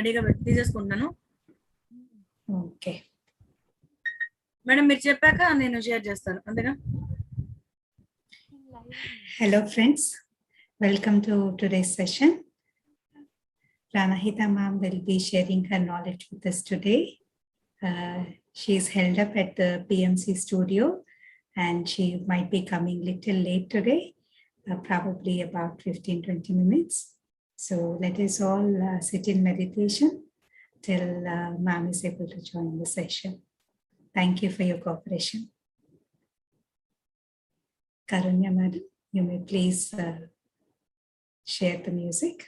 రెడీగా తీసేసుకుంటాను. Okay madam మీరు చెప్పాక నేను షేర్ చేస్తాను అంతేగా. Hello friends, welcome to today's session. Pranahitha ma'am will be sharing her knowledge with us today. She is held up at the PMC studio and she might be coming little late today, probably about 15-20 minutes. So let us all sit in meditation till ma'am is able to join the session. Thank you for your cooperation. Karunya madam, you may please share the music.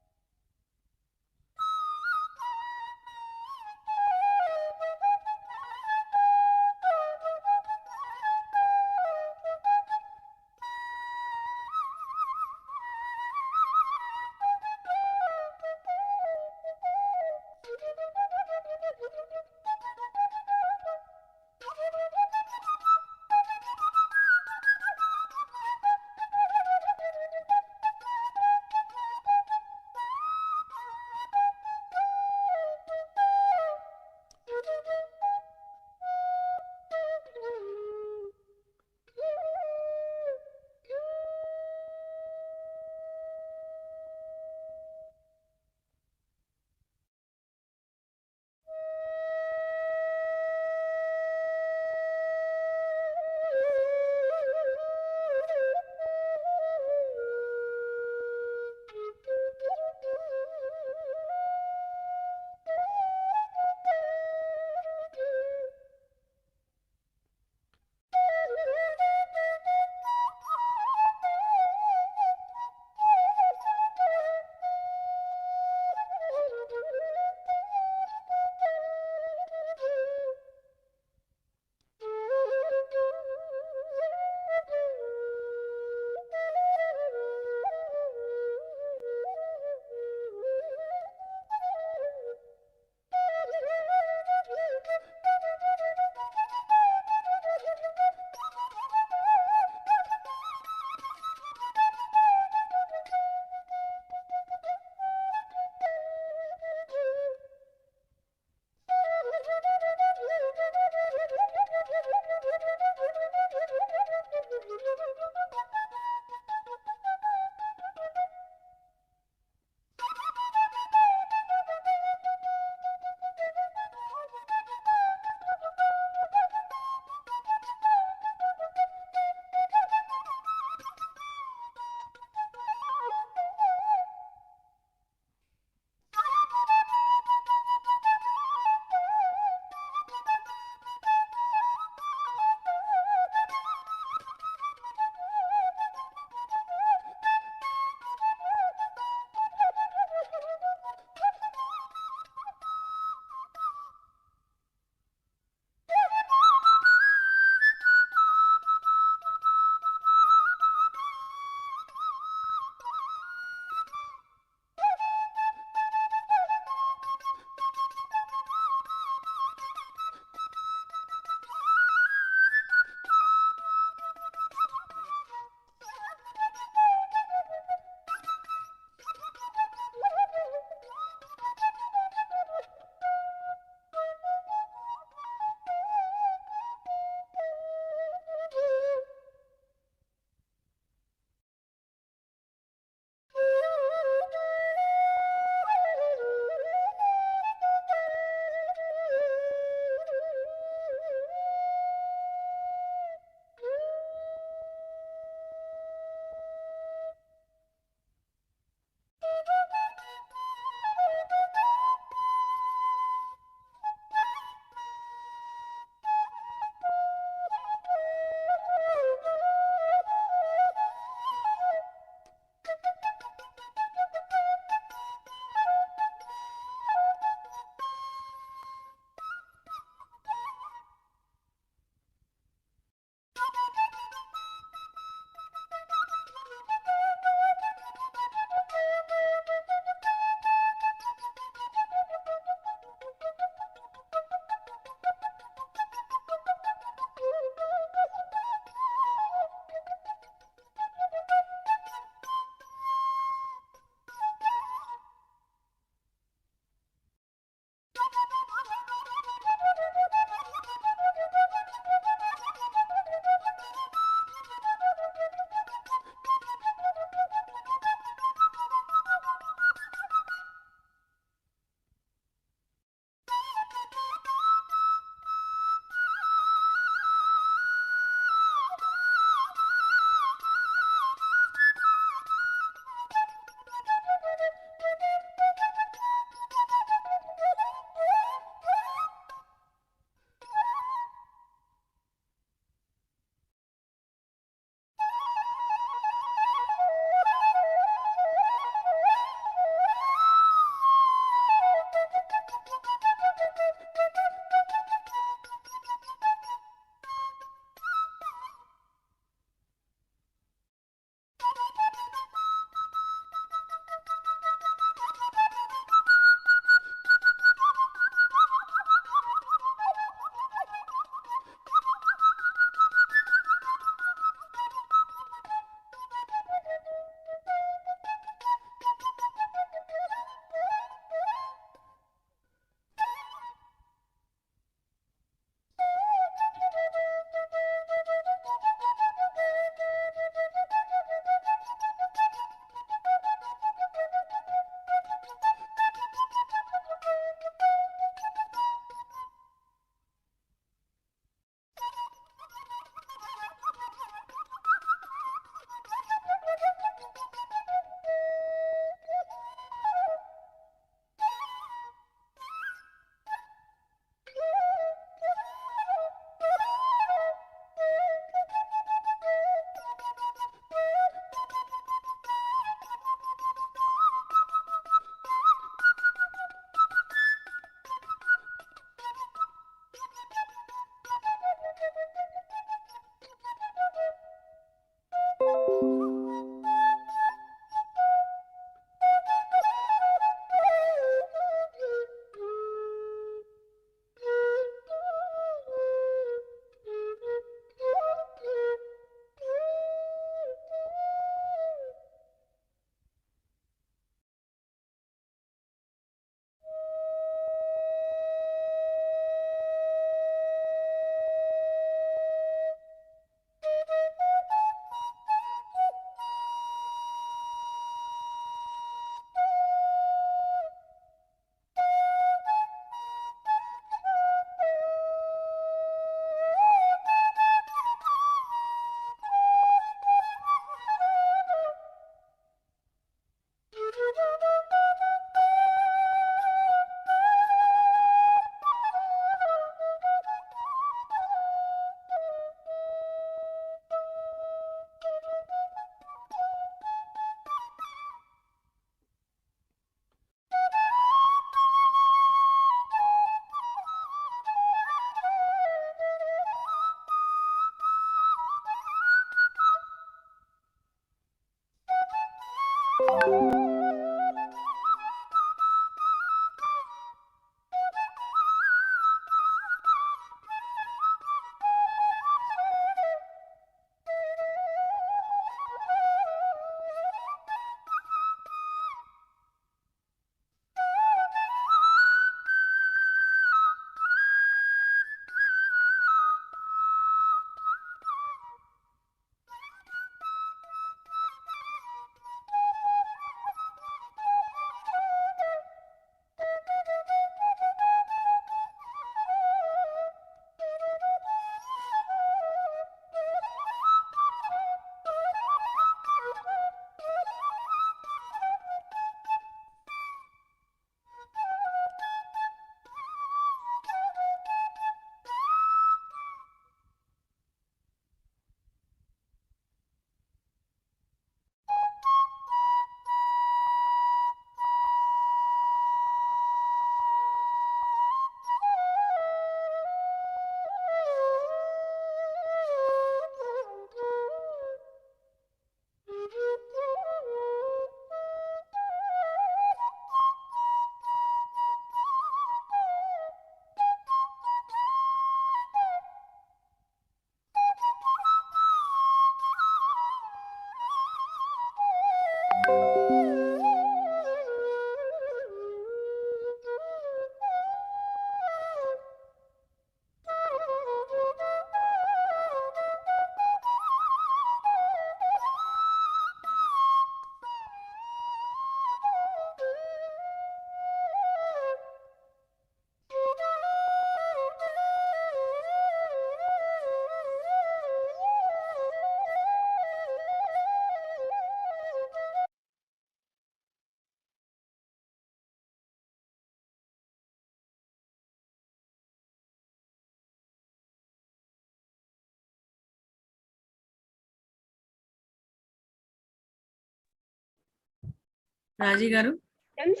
రాజీ గారు Friends?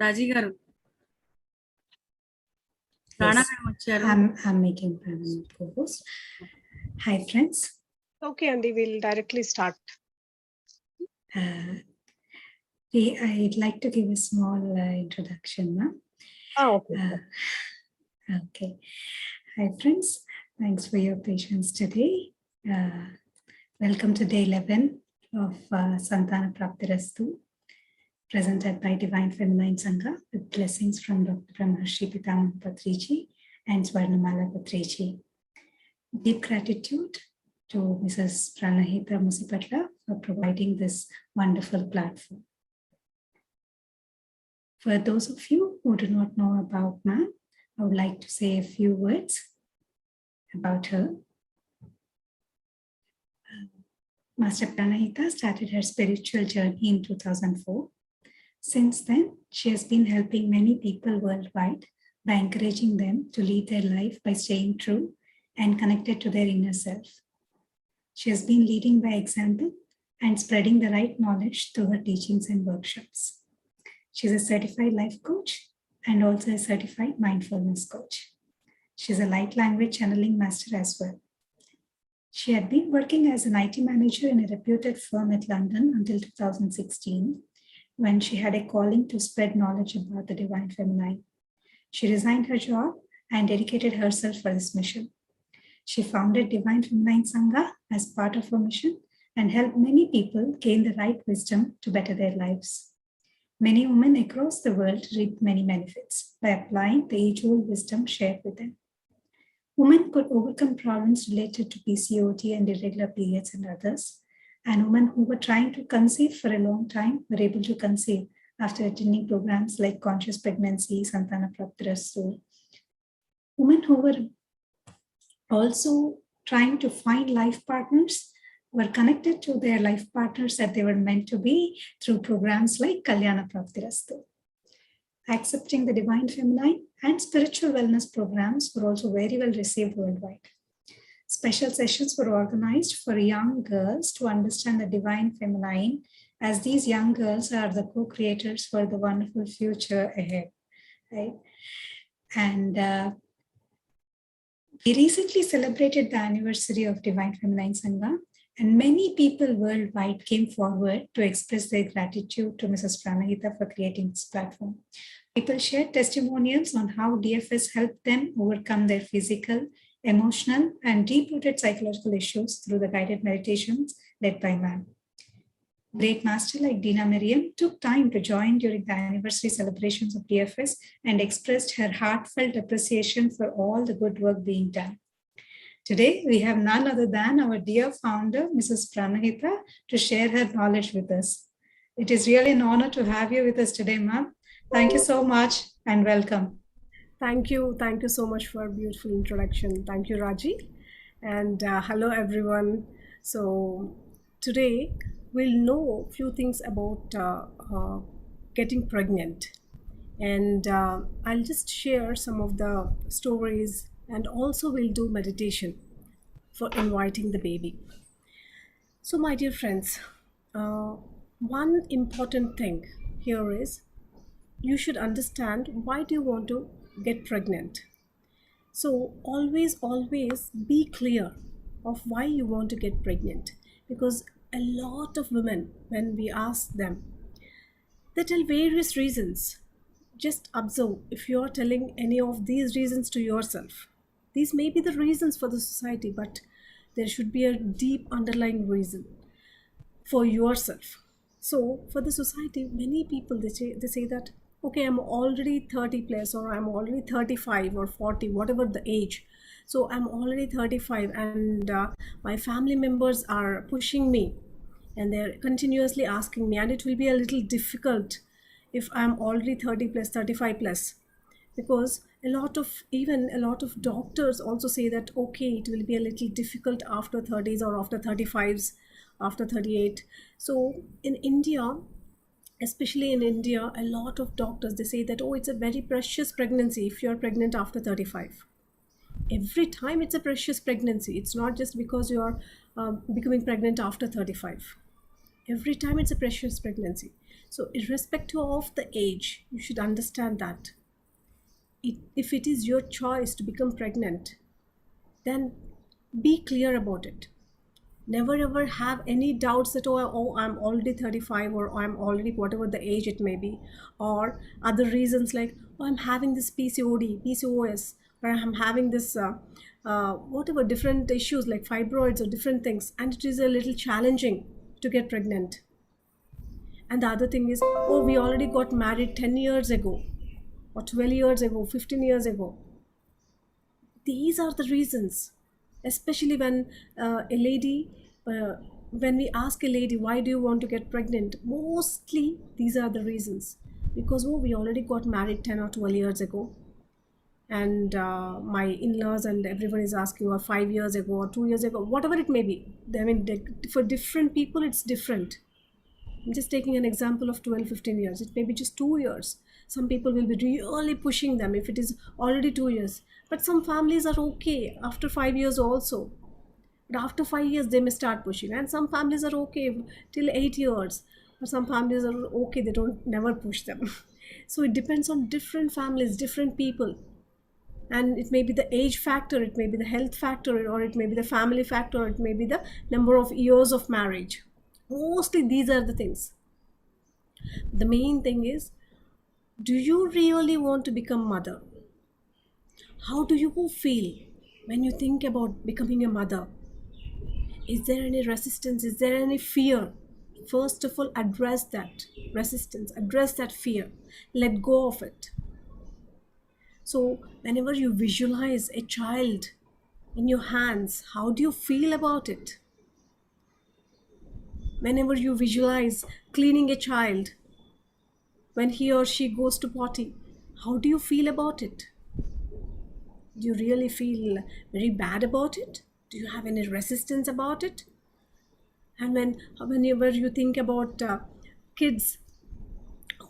రాజీ గారు Yes, Rana గారు వచ్చారు. I'm making Prana co-host. Hi, friends. Okay, Andy, we'll directly start. I'd like to give a small introduction, ma'am. Okay. Okay. Hi, friends. Thanks for your patience today. Welcome to day 11 of Santhana Prapthirasthu, presented by Divine Feminine Sangha with blessings from Dr. Brahmarshi Pitama Patrici and Swarnamala Patrici. Deep gratitude to Mrs. Pranahitha MUSIPATLA for providing this wonderful platform. For those of you who do not know about ma'am, I would like to say a few words about her. Master Pranahitha started her spiritual journey in 2004. Since then, she has been helping many people worldwide by encouraging them to lead their life by staying true and connected to their inner self. She has been leading by example and spreading the right knowledge through her teachings and workshops. She is a certified life coach and also a certified mindfulness coach. She is a light language channeling master as well. She had been working as an IT manager in a reputed firm at London until 2016, when she had a calling to spread knowledge about the divine feminine. She resigned her job and dedicated herself for this mission. She founded Divine Feminine Sangha as part of her mission and helped many people gain the right wisdom to better their lives. Many women across the world reap many benefits by applying the age-old wisdom shared with them. Women could overcome problems related to PCOD and irregular periods and others. And women who were trying to conceive for a long time were able to conceive after attending programs like Conscious Pregnancy, Santhana Prapthirasthu. Women who were also trying to find life partners were connected to their life partners that they were meant to be through programs like Kalyana Prapthirasthu. Accepting the divine feminine and spiritual wellness programs were also very well received worldwide. Special sessions were organized for young girls to understand the divine feminine, as these young girls are the co-creators for the wonderful future ahead. Right? And we recently celebrated the anniversary of Divine Feminine Sangha, and many people worldwide came forward to express their gratitude to Mrs. Pranahitha for creating this platform. People shared testimonials on how DFS helped them overcome their physical, emotional, and deep-rooted psychological issues through the guided meditations led by ma'am. Great master like Dina Miriam took time to join during the anniversary celebrations of DFS and expressed her heartfelt appreciation for all the good work being done. Today, we have none other than our dear founder, Mrs. Pranahitha, to share her knowledge with us. It is really an honor to have you with us today, ma'am. Thank you so much and welcome. Thank you. Thank you so much for a beautiful introduction. Thank you, Raji. And hello, everyone. So today we'll know a few things about getting pregnant. And I'll just share some of the stories, and also we'll do meditation for inviting the baby. So my dear friends, one important thing here is you should understand why do you want to get pregnant. So always be clear of why you want to get pregnant, because a lot of women, when we ask them, they tell various reasons. Just observe if you are telling any of these reasons to yourself. These may be the reasons for the society, but there should be a deep underlying reason for yourself. So for the society, many people, they say that, okay, I'm already 30 plus, or I'm already 35 or 40, whatever the age. So I'm already 35 and my family members are pushing me and they're continuously asking me, and it will be a little difficult if I'm already 30 plus, 35 plus. Because a lot of doctors also say that, okay, it will be a little difficult after 30s or after 35s, after 38. So in India, especially in India, a lot of doctors, they say that, oh, it's a very precious pregnancy if you're pregnant after 35. Every time it's a precious pregnancy. It's not just because you're becoming pregnant after 35. Every time it's a precious pregnancy. So irrespective of the age, you should understand that if it is your choice to become pregnant, then be clear about it. Never ever have any doubts that, oh, I'm already 35, or I'm already whatever the age it may be, or other reasons like, oh, I'm having this PCOD, PCOS, or I'm having this whatever different issues like fibroids or different things, and it is a little challenging to get pregnant. And the other thing is, oh, we already got married 10 years ago, or 12 years ago, 15 years ago. These are the reasons, especially when when we ask a lady, why do you want to get pregnant? Mostly these are the reasons. Because, oh, we already got married 10 or 12 years ago. And my in-laws and everyone is asking, or 5 years ago or 2 years ago, whatever it may be. I mean, for different people, it's different. I'm just taking an example of 12, 15 years. It may be just 2 years. Some people will be really pushing them if it is already 2 years. But some families are okay after 5 years also. But after 5 years, they may start pushing. And some families are okay till 8 years. Or some families are okay, they don't never push them. So it depends on different families, different people. And it may be the age factor, it may be the health factor, or it may be the family factor, or it may be the number of years of marriage. Mostly these are the things. The main thing is, do you really want to become mother? How do you feel when you think about becoming a mother? Is there any resistance? Is there any fear? First of all, address that resistance, address that fear, let go of it. So whenever you visualize a child in your hands, how do you feel about it? Whenever you visualize cleaning a child, when he or she goes to potty, how do you feel about it? Do you really feel very bad about it? Do you have any resistance about it? And whenever you think about kids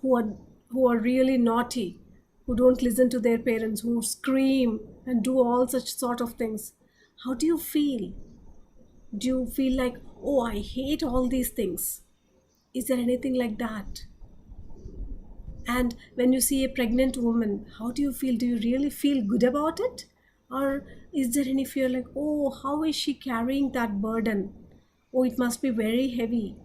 who are really naughty, who don't listen to their parents, who scream and do all such sort of things, how do you feel? Do you feel like, oh, I hate all these things? Is there anything like that? And when you see a pregnant woman, how do you feel? Do you really feel good about it? Or is there any fear like, oh, how is she carrying that burden? Oh, it must be very heavy.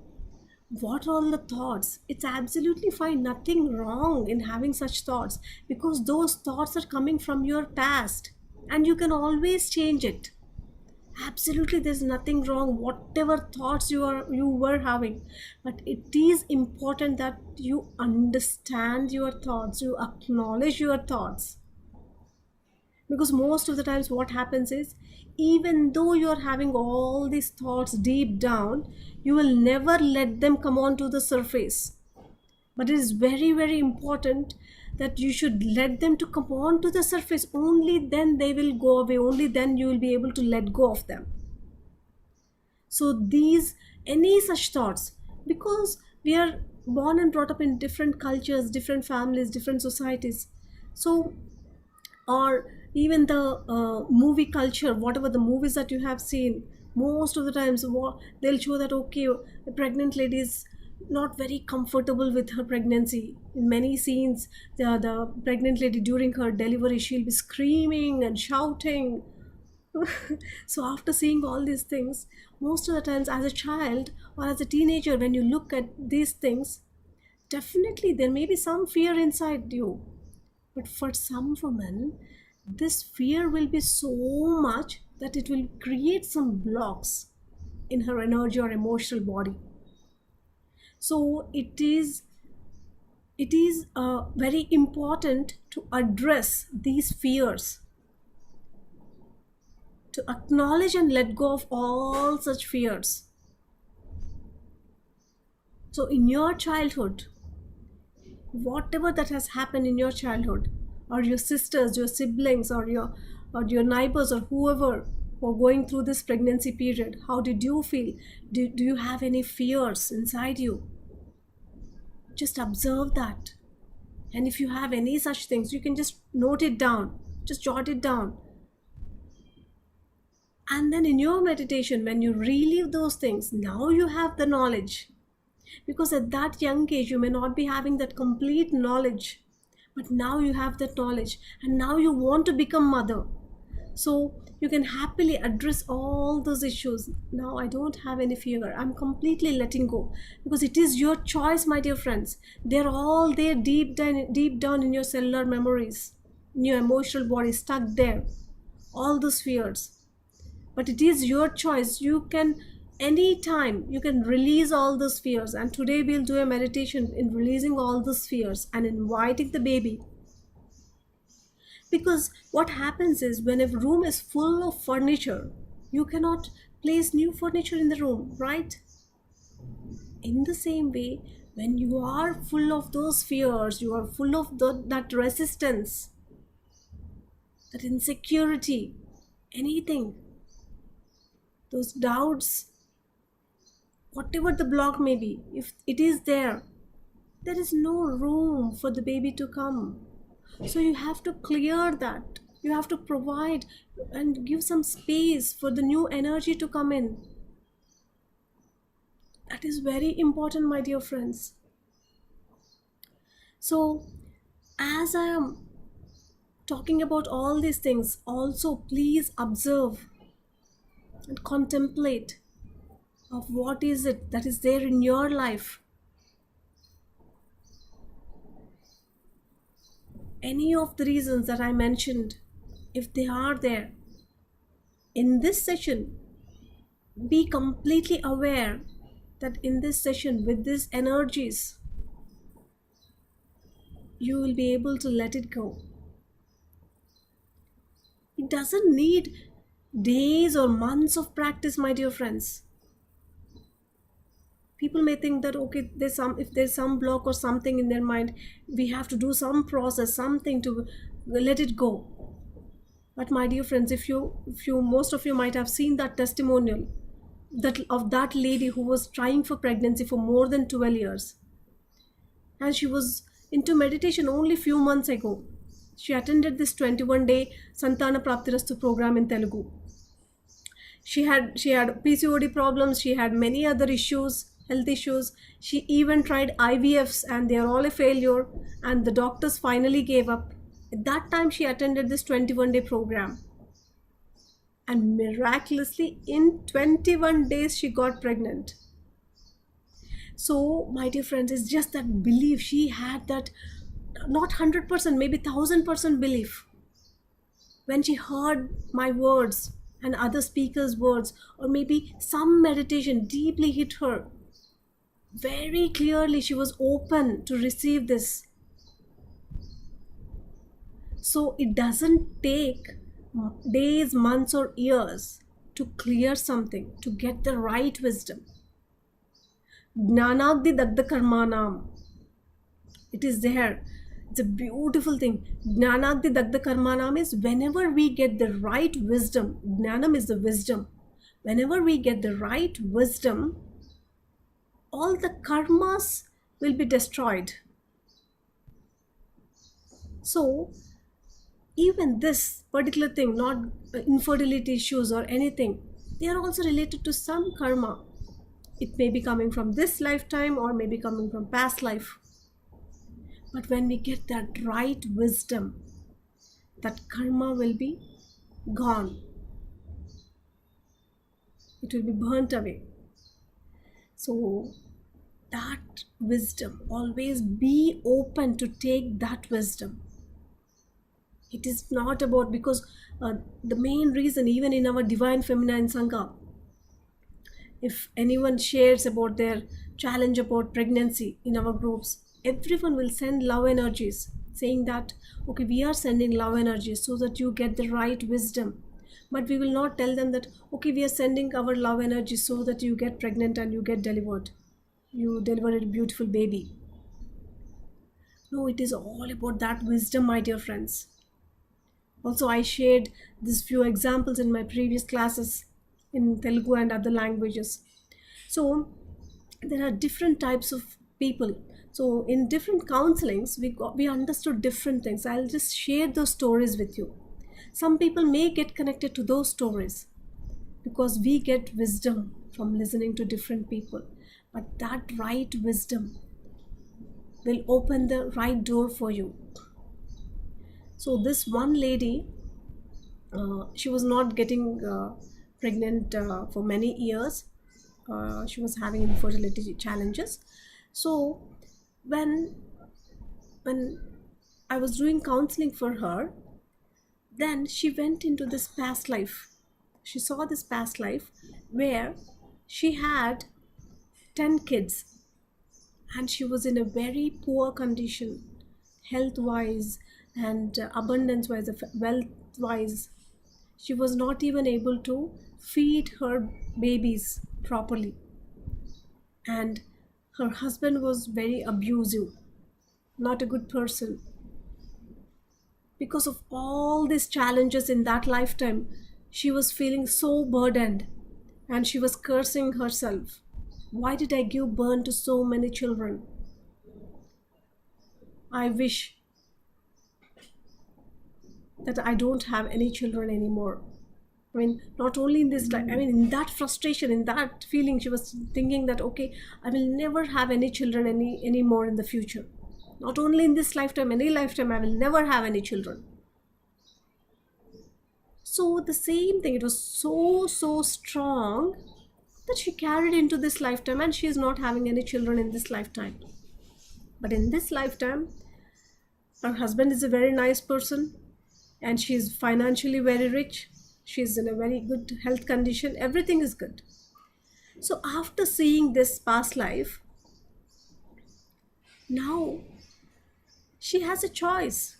What are all the thoughts? It's absolutely fine. Nothing wrong in having such thoughts, because those thoughts are coming from your past and you can always change it. Absolutely, there's nothing wrong whatever thoughts you were having, but it is important that you understand your thoughts, you acknowledge your thoughts. Because most of the times what happens is, even though you're having all these thoughts deep down, you will never let them come onto the surface. But it is very, very important that you should let them to come on to the surface. Only then they will go away. Only then you will be able to let go of them. So any such thoughts, because we are born and brought up in different cultures, different families, different societies. So, or even the movie culture, whatever the movies that you have seen, most of the times they'll show that, okay, a pregnant lady is not very comfortable with her pregnancy. In many scenes, the pregnant lady during her delivery, she'll be screaming and shouting. So after seeing all these things, most of the times as a child or as a teenager, when you look at these things, definitely there may be some fear inside you. But for some women, this fear will be so much that it will create some blocks in her energy or emotional body. So it is very important to address these fears, to acknowledge and let go of all such fears. So in your childhood, whatever that has happened in your childhood, or your sisters, your siblings, or your neighbors, or whoever who are going through this pregnancy period, how did you feel? Do you have any fears inside you? Just observe that. And if you have any such things, you can just note it down, just jot it down. And then in your meditation, when you relive those things, now you have the knowledge. Because at that young age, you may not be having that complete knowledge, but now you have that knowledge, and now you want to become mother. So you can happily address all those issues. Now I don't have any fear. I'm completely letting go, because it is your choice, my dear friends. They're all there deep down in your cellular memories, in your emotional body, stuck there. All those fears. But it is your choice. You can anytime you can release all those fears. And today we'll do a meditation in releasing all those fears and inviting the baby. Because what happens is, when a room is full of furniture, you cannot place new furniture in the room, right? In the same way, when you are full of those fears, you are full of that resistance, that insecurity, anything, those doubts, whatever the block may be, if it is there, there is no room for the baby to come. So you have to clear that. You have to provide and give some space for the new energy to come in. That is very important, my dear friends. So, as I am talking about all these things, also please observe and contemplate of what is it that is there in your life. Any of the reasons that I mentioned, if they are there, in this session, be completely aware that in this session, with these energies, you will be able to let it go. It doesn't need days or months of practice, my dear friends. People may think that, okay, if there's some block or something in their mind, we have to do some process, something to let it go. But my dear friends, most of you might have seen that testimonial of that lady who was trying for pregnancy for more than 12 years. And she was into meditation only few months ago. She attended this 21-day Santhana Prapthirasthu program in Telugu. She had PCOD problems, she had many other issues, health issues. She even tried IVFs and they are all a failure, and the doctors finally gave up. At that time she attended this 21-day program, and miraculously in 21 days she got pregnant. So my dear friends, it's just that belief. She had that, not 100%, maybe 1000% belief. When she heard my words and other speakers' words, or maybe some meditation deeply hit her, very clearly she was open to receive this. So it doesn't take days, months or years to clear something, to get the right wisdom. Jnanagdi Dagda Karmanam. It is there. It's a beautiful thing. Jnanagdi Dagda Karmanam is whenever we get the right wisdom. Jnanam is the wisdom. Whenever we get the right wisdom, all the karmas will be destroyed. So, even this particular thing, not infertility issues or anything, they are also related to some karma. It may be coming from this lifetime or maybe coming from past life. But when we get that right wisdom, that karma will be gone. It will be burnt away. So that wisdom, always be open to take that wisdom. It is not about, because the main reason, even in our Divine Feminine Sangha, if anyone shares about their challenge about pregnancy in our groups, everyone will send love energies, saying that, okay, we are sending love energies so that you get the right wisdom. But we will not tell them that, okay, we are sending our love energy so that you get pregnant and you get delivered. You deliver a beautiful baby. No, it is all about that wisdom, my dear friends. Also, I shared these few examples in my previous classes in Telugu and other languages. So there are different types of people. So in different counselings, we understood different things. I'll just share those stories with you. Some people may get connected to those stories because we get wisdom from listening to different people. but that right wisdom will open the right door for you. So this one lady, she was not getting pregnant for many years. She was having infertility challenges. So when when I was doing counseling for her, then she went into this past life. She saw this past life where she had 10 kids and she was in a very poor condition, health wise and abundance wise, wealth wise. She was not even able to feed her babies properly, and her husband was very abusive, not a good person. Because of all these challenges in that lifetime, she was feeling so burdened and she was cursing herself. Why did I give birth to so many children? I wish that I don't have any children anymore. I mean, not only in this life, I mean, in that frustration, in that feeling, she was thinking that, okay, I will never have any children anymore in the future. Not only in this lifetime, any lifetime, I will never have any children. So the same thing, it was so strong that she carried into this lifetime, and she is not having any children in this lifetime. But in this lifetime, her husband is a very nice person and she is financially very rich. She is in a very good health condition. Everything is good. So after seeing this past life, now she has a choice.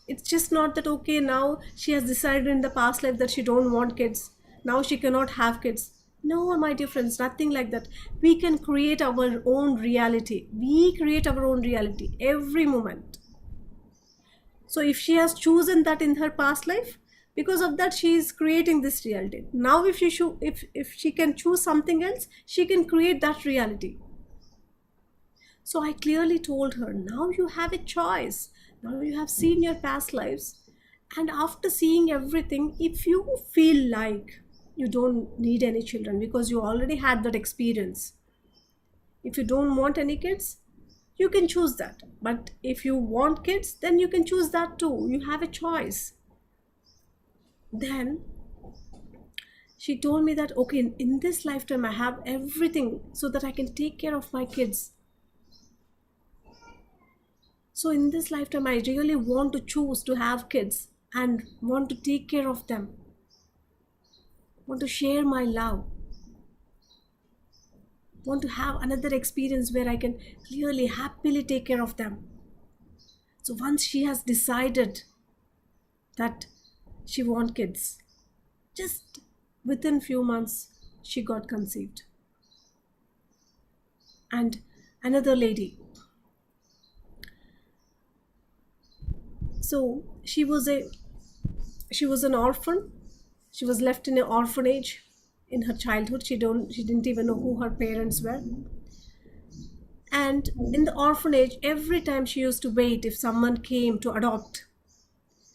It's just not that, okay, now she has decided in the past life that she don't want kids. Now she cannot have kids. No, my dear friends, nothing like that. We can create our own reality. We create our own reality every moment. So if she has chosen that in her past life, because of that she is creating this reality. Now if she can choose something else, she can create that reality. So I clearly told her, now you have a choice. Now you have seen your past lives, and after seeing everything, if you feel like you don't need any children because you already had that experience, if you don't want any kids, you can choose that. But if you want kids, then you can choose that too. You have a choice. Then she told me that, okay, in this lifetime I have everything so that I can take care of my kids. So in this lifetime, I really want to choose to have kids and want to take care of them, want to share my love, want to have another experience where I can clearly, happily take care of them. So once she has decided that she wants kids, just within few months, she got conceived. And another lady, so she was an orphan. She was left in an orphanage in her childhood. She didn't even know who her parents were. And in the orphanage, every time she used to wait if someone came to adopt.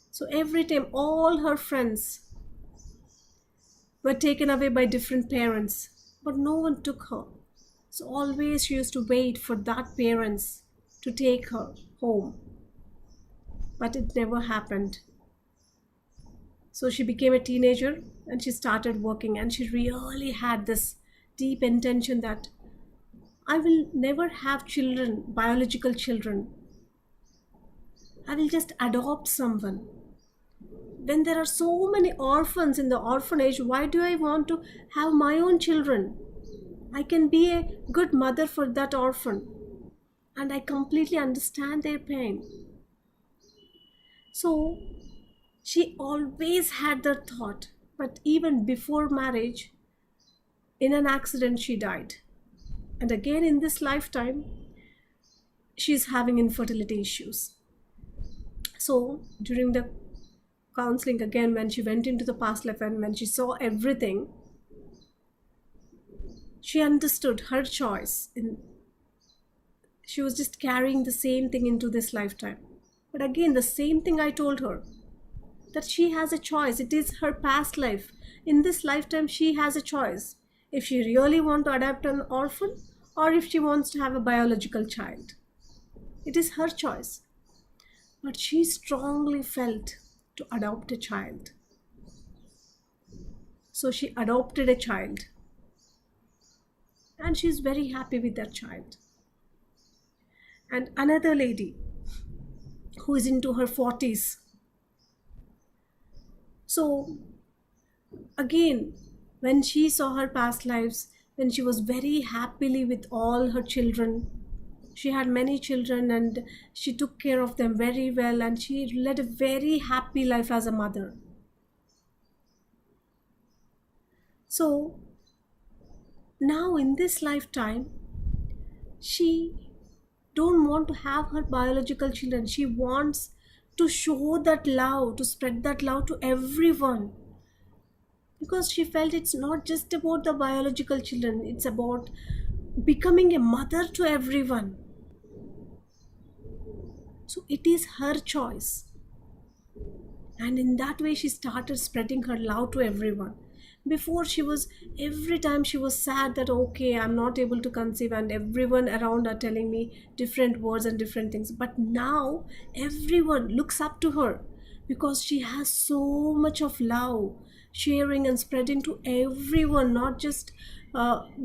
So every time all her friends were taken away by different parents, but no one took her. So always she used to wait for that parents to take her home. But it never happened. So she became a teenager and she started working, and she really had this deep intention that I will never have children, biological children. I will just adopt someone. When there are so many orphans in the orphanage, why do I want to have my own children? I can be a good mother for that orphan, and I completely understand their pain. So she always had that thought, but even before marriage, in an accident, she died. And again, in this lifetime, she's having infertility issues. So during the counseling, again, when she went into the past life and when she saw everything, she understood her choice. She was just carrying the same thing into this lifetime. But again, the same thing I told her, that she has a choice. It is her past life. In this lifetime, she has a choice. If she really wants to adopt an orphan, or if she wants to have a biological child. It is her choice. But she strongly felt to adopt a child. So she adopted a child. And she's very happy with that child. And another lady who is into her 40s. So again, when she saw her past lives, when she was very happily with all her children, she had many children and she took care of them very well, and she led a very happy life as a mother. So now in this lifetime, she don't want to have her biological children. She wants to show that love, to spread that love to everyone. Because she felt it's not just about the biological children, it's about becoming a mother to everyone. So it is her choice. And in that way, she started spreading her love to everyone. Before, every time she was sad that, okay, I'm not able to conceive, and everyone around are telling me different words and different things. But now, everyone looks up to her because she has so much of love, sharing and spreading to everyone, not just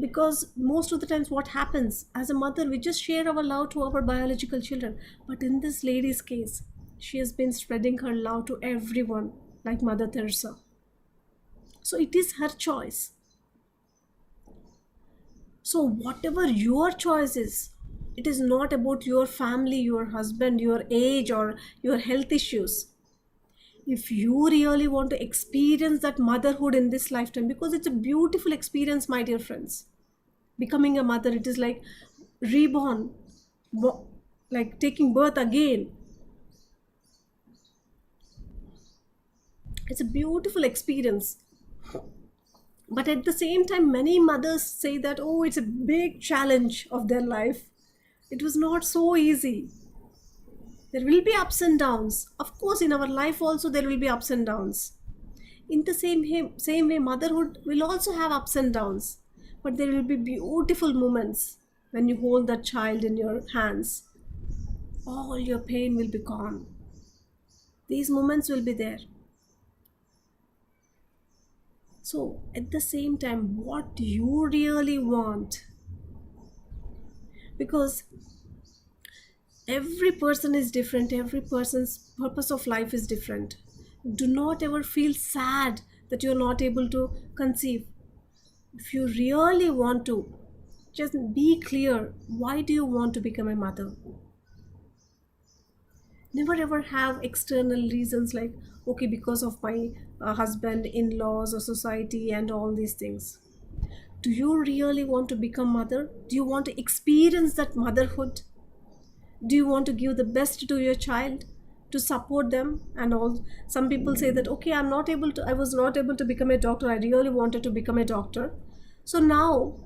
because most of the times what happens as a mother, we just share our love to our biological children. But in this lady's case, she has been spreading her love to everyone, like Mother Teresa. So it is her choice. So whatever your choice is, it is not about your family, your husband, your age, or your health issues. If you really want to experience that motherhood in this lifetime, because it's a beautiful experience, my dear friends. Becoming a mother, it is like reborn, like taking birth again. It's a beautiful experience. But at the same time, many mothers say that, oh, it's a big challenge of their life. It was not so easy. There will be ups and downs. Of course, in our life also there will be ups and downs. In the same way, motherhood will also have ups and downs. But there will be beautiful moments when you hold that child in your hands. All your pain will be gone. These moments will be there. So at the same time, what you really want, because every person is different, every person's purpose of life is different. Do not ever feel sad that you're not able to conceive. If you really want to, just be clear. Why do you want to become a mother? Never ever have external reasons like, okay, because of my husband, in-laws, or society and all these things. Do you really want to become mother? Do you want to experience that motherhood? Do you want to give the best to your child, to support them and all? Some people say that, okay, I was not able to become a doctor. I really wanted to become a doctor. So now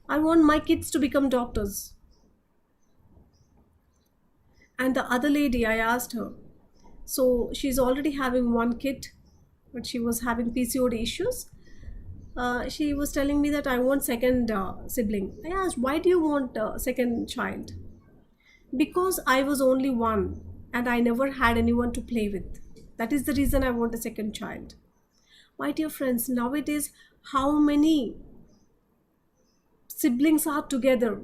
I want my kids to become doctors. And the other lady, I asked her, so she's already having one kid, but she was having PCOD issues. She was telling me that I want second sibling. I asked, why do you want a second child? Because I was only one and I never had anyone to play with. That is the reason I want a second child. My dear friends, nowadays, how many siblings are together?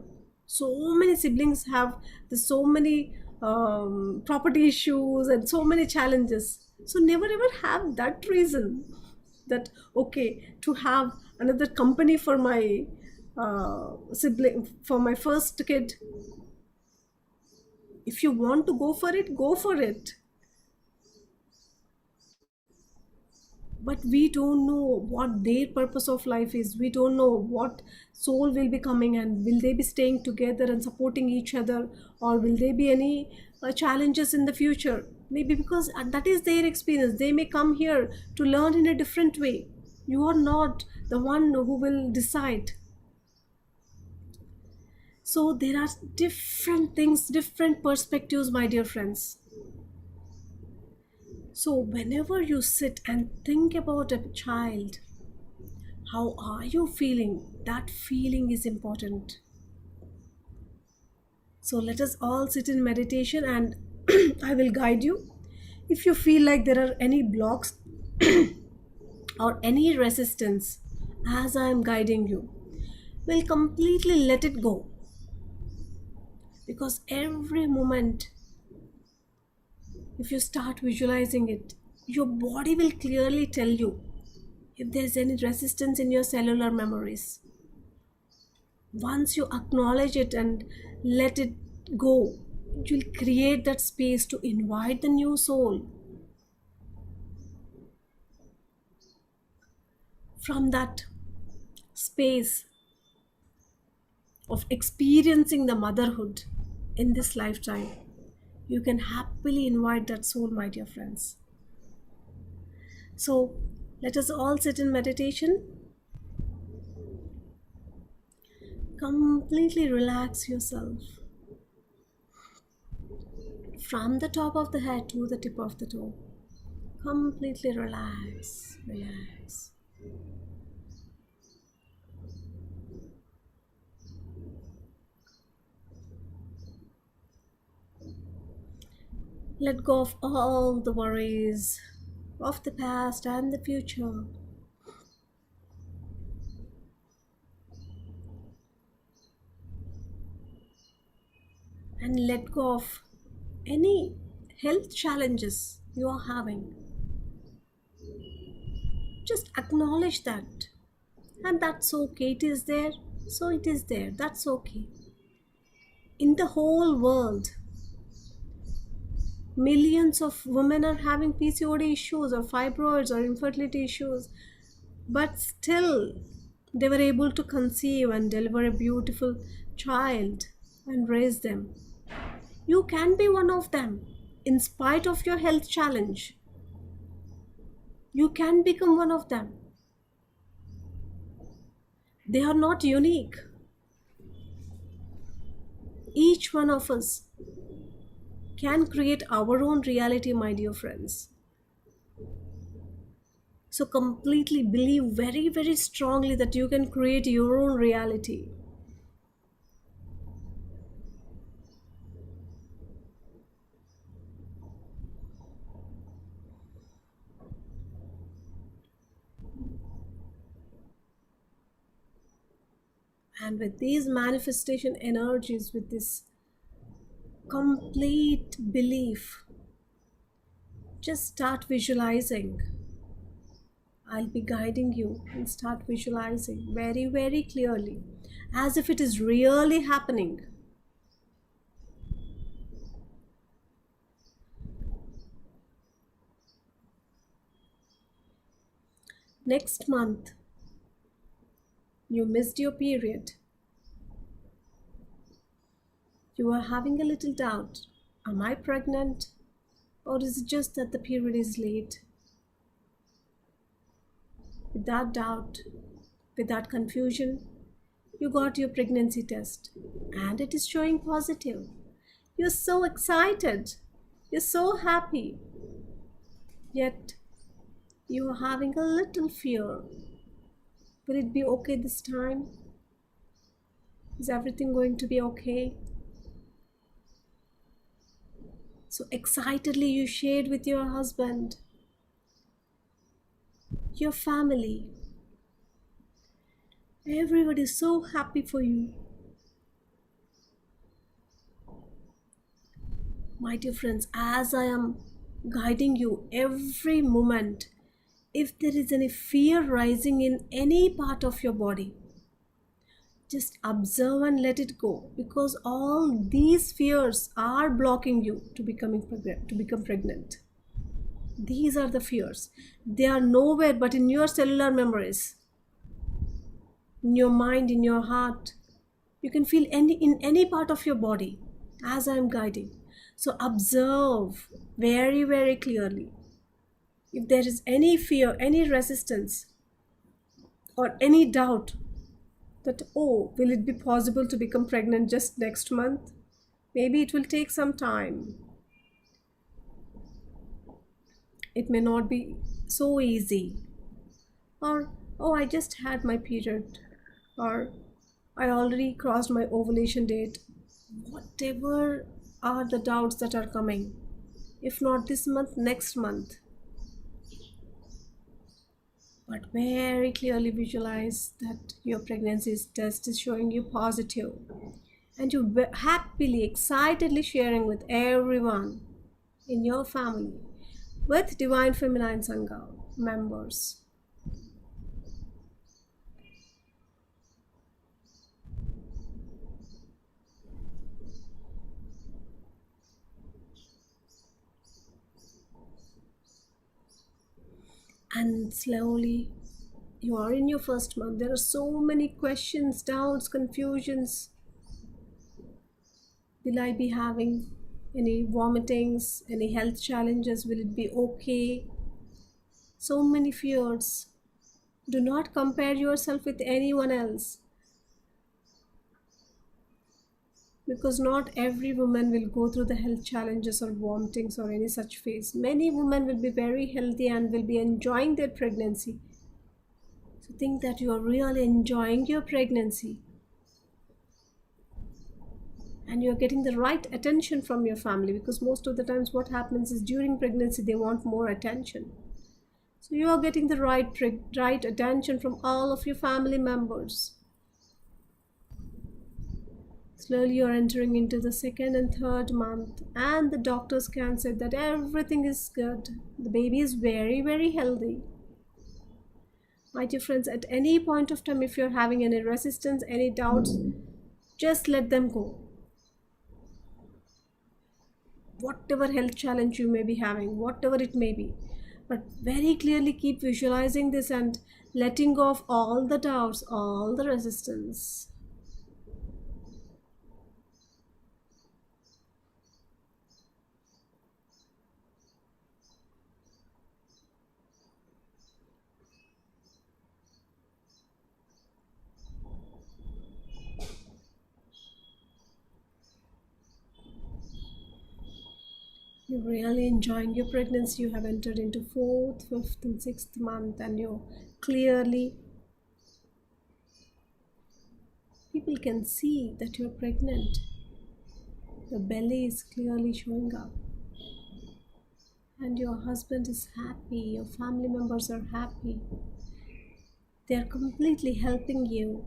So many siblings have so many property issues and so many challenges. So never ever have that reason that, okay, to have another company for my sibling, for my first kid. If you want to go for it, go for it. But we don't know what their purpose of life is. We don't know what soul will be coming, and will they be staying together and supporting each other, or will there be any challenges in the future? Maybe because that is their experience. They may come here to learn in a different way. You are not the one who will decide. So there are different things, different perspectives, my dear friends. So whenever you sit and think about a child, how are you feeling? That feeling is important. So let us all sit in meditation and I will guide you. If you feel like there are any blocks or any resistance as I am guiding you, will completely let it go. Because every moment, if you start visualizing it, your body will clearly tell you if there's any resistance in your cellular memories. Once you acknowledge it and let it go, you'll create that space to invite the new soul. From that space of experiencing the motherhood in this lifetime, you can happily invite that soul, my dear friends. So let us all sit in meditation. Completely relax yourself from the top of the head to the tip of the toe. Completely relax, relax. Let go of all the worries of the past and the future. And let go of any health challenges you are having. Just acknowledge that. And that's okay. It is there. So it is there. That's okay. In the whole world, millions of women are having PCOD issues or fibroids or infertility issues, but still they were able to conceive and deliver a beautiful child and raise them. You can be one of them in spite of your health challenge. You can become one of them. They are not unique. Each one of us can create our own reality, my dear friends. So completely believe very, very strongly that you can create your own reality. And with these manifestation energies, with this complete belief, just start visualizing. I'll be guiding you and start visualizing very, very clearly, as if it is really happening. Next month, you missed your period. You are having a little doubt. Am I pregnant? Or is it just that the period is late? With that doubt, with that confusion, you got your pregnancy test and it is showing positive. You're so excited. You're so happy. Yet, you are having a little fear. Will it be okay this time? Is everything going to be okay? So excitedly you shared with your husband, your family. Everybody is so happy for you. My dear friends, as I am guiding you every moment, if there is any fear rising in any part of your body, just observe and let it go, because all these fears are blocking you to become pregnant. These are the fears. They are nowhere but in your cellular memories, in your mind, in your heart. You can feel in any part of your body as I am guiding. So observe very, very clearly. If there is any fear, any resistance, or any doubt that, oh, will it be possible to become pregnant just next month? Maybe it will take some time. It may not be so easy. Or, oh, I just had my period. Or, I already crossed my ovulation date. whatever are the doubts that are coming, if not this month, next month. But very clearly visualize that your pregnancy test is showing you positive, and you happily, excitedly sharing with everyone in your family with Divine Feminine Sangha members. And slowly, you are in your first month. There are so many questions, doubts, confusions. Will I be having any vomitings, any health challenges? Will it be okay? So many fears. Do not compare yourself with anyone else, because not every woman will go through the health challenges or vomitings or any such phase. Many women will be very healthy and will be enjoying their pregnancy. So think that you are really enjoying your pregnancy and you are getting the right attention from your family, because most of the times what happens is during pregnancy they want more attention. So you are getting the right attention from all of your family members. Slowly you're entering into the second and third month, and the doctors can say that everything is good. The baby is very, very healthy. My dear friends, at any point of time, if you're having any resistance, any doubts, just let them go. Whatever health challenge you may be having, whatever it may be, but very clearly keep visualizing this and letting go of all the doubts, all the resistance. You're really enjoying your pregnancy. You have entered into 4th, 5th and 6th month, and you're clearly, people can see that you're pregnant. The belly is clearly showing up, and your husband is happy, your family members are happy. They're completely helping you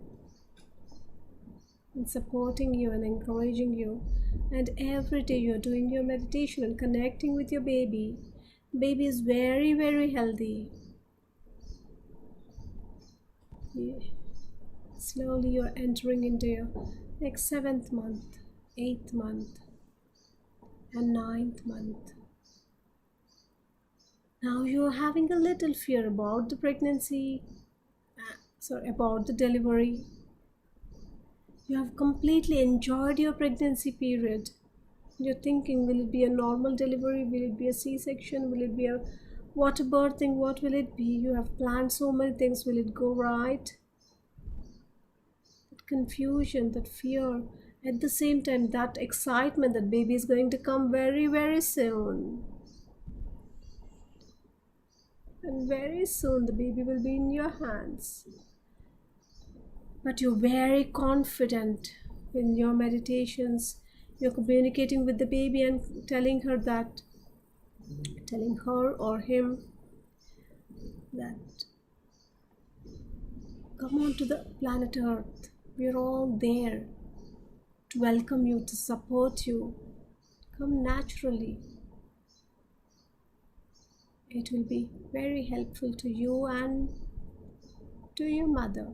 and supporting you and encouraging you. And every day you're doing your meditation and connecting with your baby. Baby is very, very healthy. Slowly you're entering into your next 7th month, 8th month and 9th month. Now you're having a little fear about the pregnancy, about the delivery. You have completely enjoyed your pregnancy period. You're thinking, will it be a normal delivery? Will it be a C-section? Will it be a water birthing? What will it be? You have planned so many things. Will it go right? That confusion, that fear. At the same time, that excitement that baby is going to come very, very soon. And very soon the baby will be in your hands. But you're very confident in your meditations. You're communicating with the baby and telling her or him that come on to the planet Earth. We're all there to welcome you, to support you. Come naturally. It will be very helpful to you and to your mother.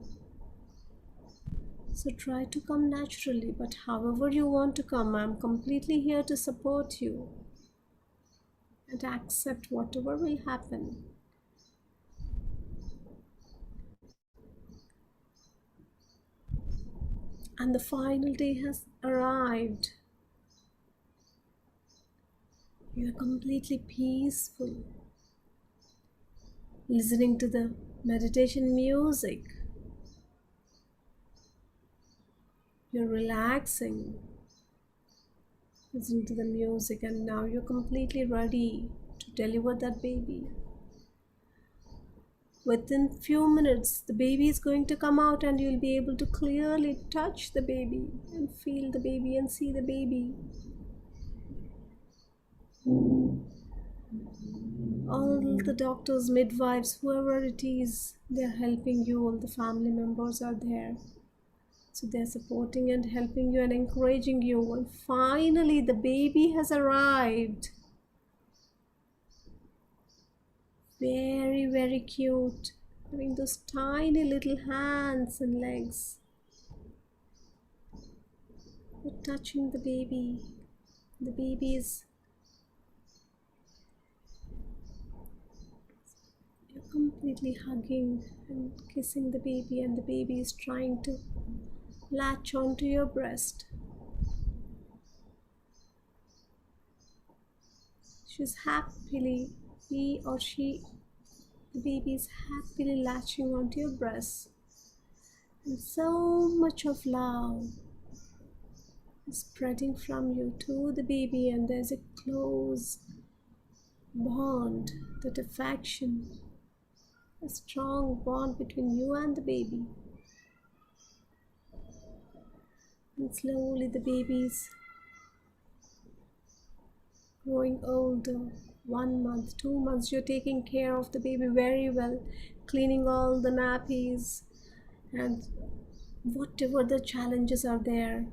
So try to come naturally, but however you want to come, I'm completely here to support you and accept whatever will happen. And the final day has arrived. You are completely peaceful, listening to the meditation music. You're relaxing, listening to the music, and now you're completely ready to deliver that baby. Within few minutes, the baby is going to come out and you'll be able to clearly touch the baby and feel the baby and see the baby. All the doctors, midwives, whoever it is, they're helping you. All the family members are there. So they're supporting and helping you and encouraging you. And finally, the baby has arrived. Very, very cute. Having those tiny little hands and legs. You're touching the baby. The baby is... You're completely hugging and kissing the baby, and the baby is trying to latch onto your breast. She's happily, he or she, the baby is happily latching onto your breast. And so much of love is spreading from you to the baby, and there's a close bond, that affection, a strong bond between you and the baby. And slowly the baby is growing older. 1 month, 2 months, you're taking care of the baby very well, cleaning all the nappies and whatever the challenges are there.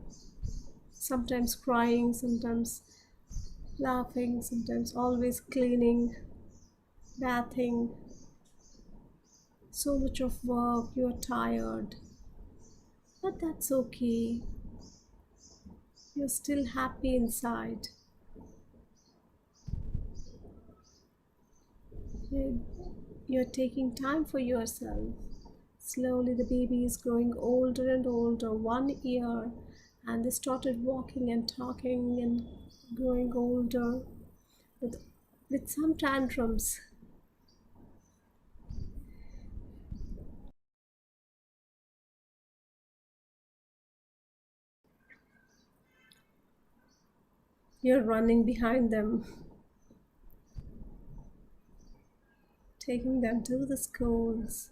Sometimes crying, sometimes laughing, sometimes always cleaning, bathing. So much of work, you're tired. But that's okay. You're still happy inside. You're taking time for yourself. Slowly the baby is growing older and older, 1 year, and they started walking and talking and growing older with some tantrums. You're running behind them, taking them to the schools,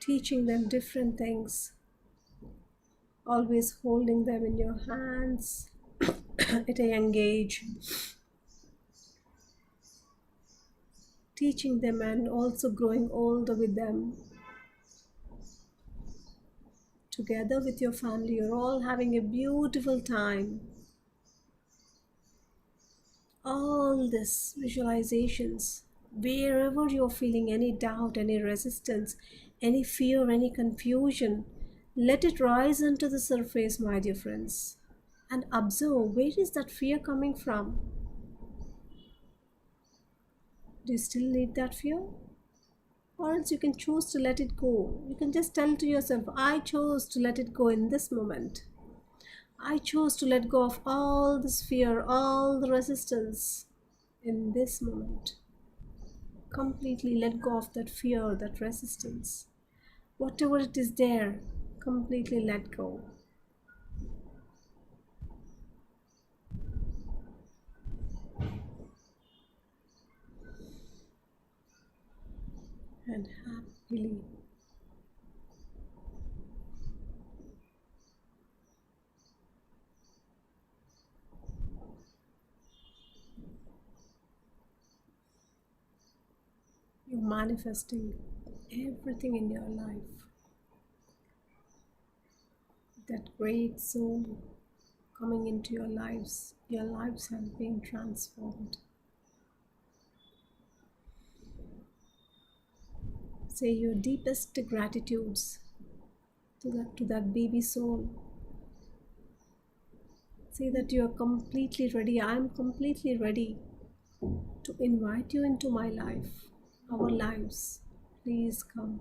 teaching them different things, always holding them in your hands at a young age, teaching them and also growing older with them. Together with your family, you're all having a beautiful time. All this visualizations, wherever you're feeling any doubt, any resistance, any fear, any confusion, let it rise into the surface, my dear friends, and observe, where is that fear coming from? Do you still need that fear? Or else you can choose to let it go. You can just tell to yourself, I chose to let it go in this moment. I chose to let go of all this fear, all the resistance in this moment. Completely let go of that fear, that resistance. Whatever it is there, completely let go. And happily you're manifesting everything in your life. That great soul coming into your lives have been transformed. Say your deepest gratitudes to that baby soul. Say that you are completely ready. I am completely ready to invite you into my life, our lives. Please come.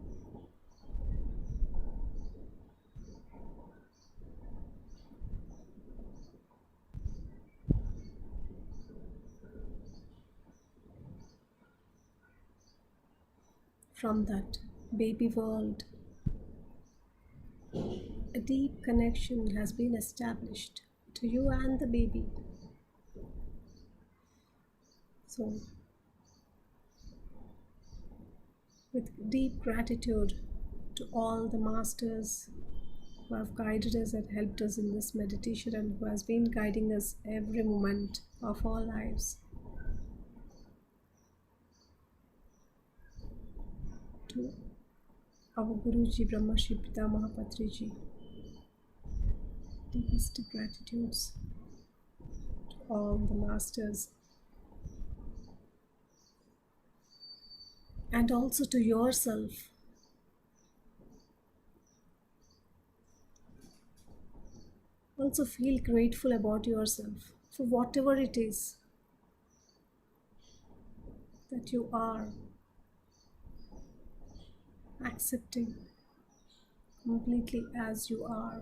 From that baby world, a deep connection has been established to you and the baby. So with deep gratitude to all the masters who have guided us and helped us in this meditation and who has been guiding us every moment of our lives. To our Guruji, Brahmashi Pitamaha Patriji, deepest gratitudes to all the masters, and also to yourself. Also feel grateful about yourself for whatever it is that you are accepting completely as you are.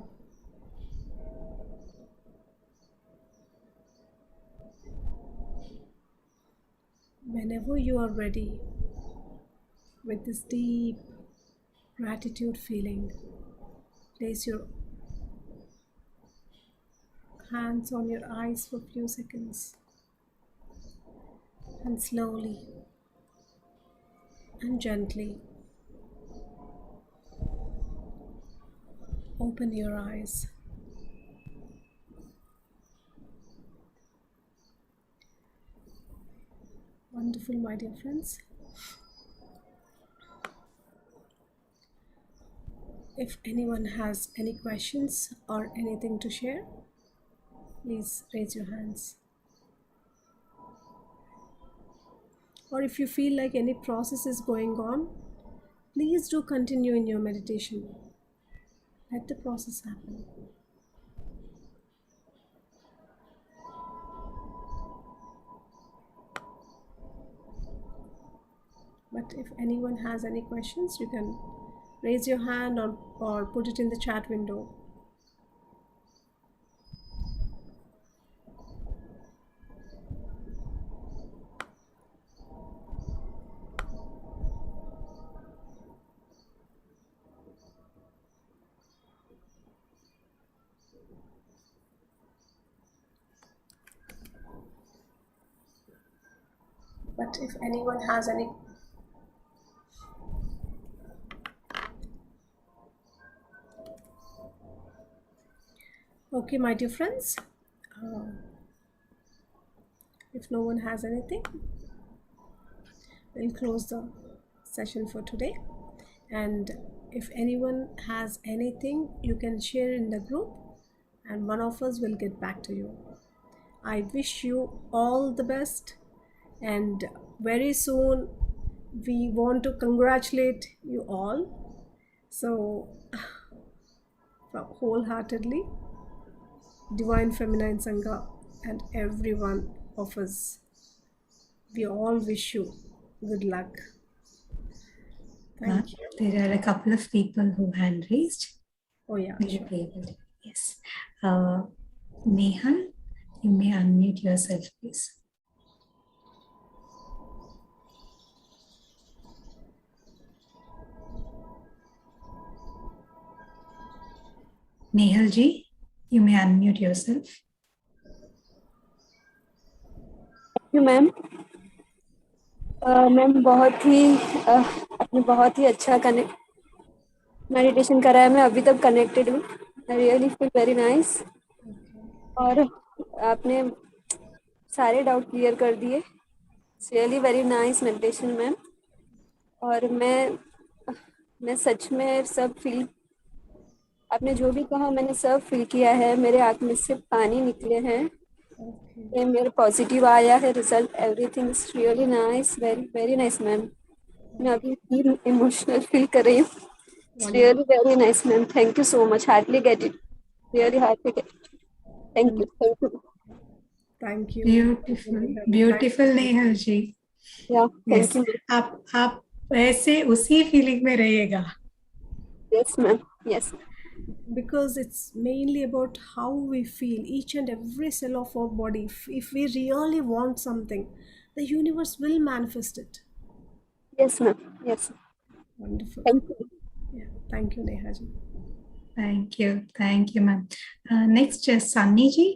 Whenever you are ready with this deep gratitude feeling, place your hands on your eyes for a few seconds and slowly and gently open your eyes. Wonderful, my dear friends. If anyone has any questions or anything to share, please raise your hands. Or if you feel like any process is going on, please do continue in your meditation. Let the process happen. But if anyone has any questions, you can raise your hand or put it in the chat window. But if anyone has any Okay, my dear friends, if no one has anything, we'll close the session for today. And if anyone has anything, you can share in the group and one of us will get back to you. I wish you all the best, and very soon we want to congratulate you all. So wholeheartedly, Divine Feminine Sangha and every one of us, we all wish you good luck. Thank you. There are a couple of people who hand raised. Oh yeah, Will you sure. be able to? Yes. Nehal, you may unmute yourself, please. Nehal ji, you may unmute yourself. You ma'am ma'am आपने बहुत ही अच्छा meditation कराया। मैं अभी तक connected हूँ। I really feel very nice. और आपने सारे डाउट क्लियर कर दिए। It's really very nice meditation ma'am. और मैं सच में सब फील, आपने जो भी कहा मैंने सब फील किया है। मेरे आँख में से पानी निकले हैं। मेरे पॉजिटिव आया है result. Everything is really nice, very very nice ma'am. मैं अभी इमोशनल फील कर रही हूँ। It's really very nice ma'am. Thank you so much. Hardly get it, really hardly get it. Thank you, thank you, thank you. Beautiful, beautiful Nehal ji. Yeah thank you. आप ऐसे उसी feeling में रहिएगा। Yes ma'am, yes. Because it's mainly about how we feel, each and every cell of our body. If we really want something, the universe will manifest it. Yes ma'am, yes. Wonderful. Thank you. Yeah, thank you Neha ji. Thank you ma'am. Next is Sunny ji,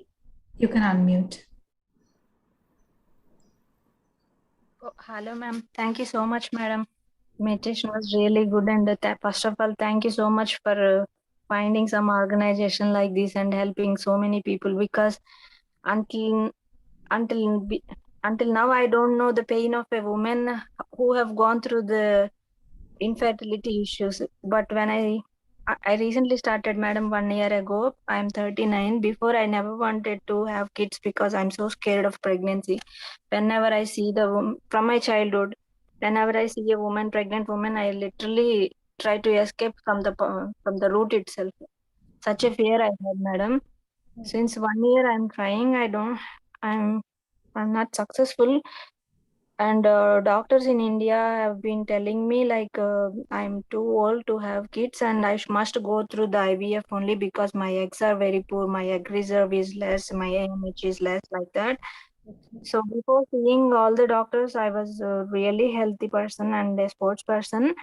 you can unmute. Oh, hello ma'am, thank you so much madam. meditation was really good, and first of all, thank you so much for finding some organization like this and helping so many people, because until until be- until now I don't know the pain of a woman who have gone through the infertility issues. But when I recently started, madam, 1 year ago. I'm 39. Before, I never wanted to have kids because I'm so scared of pregnancy. Whenever I see from my childhood, whenever I see a woman, pregnant woman, I literally try to escape from the root itself. Such a fear I had, madam. Since 1 year, I'm trying. I'm I'm not successful, and doctors in India have been telling me like I'm too old to have kids, and must go through the IVF only because my eggs are very poor, my egg reserve is less, my AMH is less, like that. So before seeing all the doctors, I was a really healthy person and a sports person.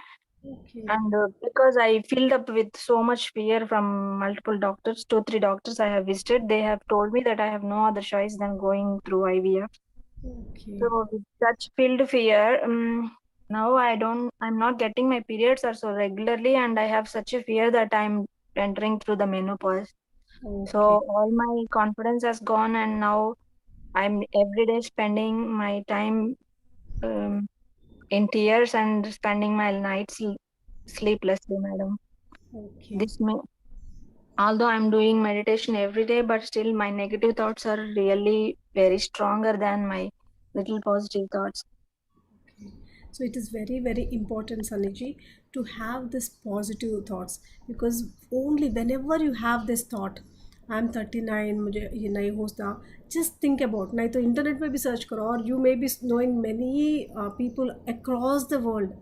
Okay. And because I filled up with so much fear from multiple doctors, 2 3 doctors I have visited, they have told me that I have no other choice than going through IVF. Okay. So with such filled fear, now I'm not getting my periods are so regularly, and I have such a fear that I'm entering through the menopause. So Okay. all my confidence has gone, and now I'm every day spending my time um, in tears and spending my nights sleeplessly, madam. Okay. This may, although I'm doing meditation every day, but still my negative thoughts are really very stronger than my little positive thoughts. Okay. So it is very, very important, Saniji, to have this positive thoughts, because only whenever you have this thought, I'm 39, मुझे ये नहीं होता, just think about, नहीं तो internet में भी search करो, और you may be knowing many people across the world,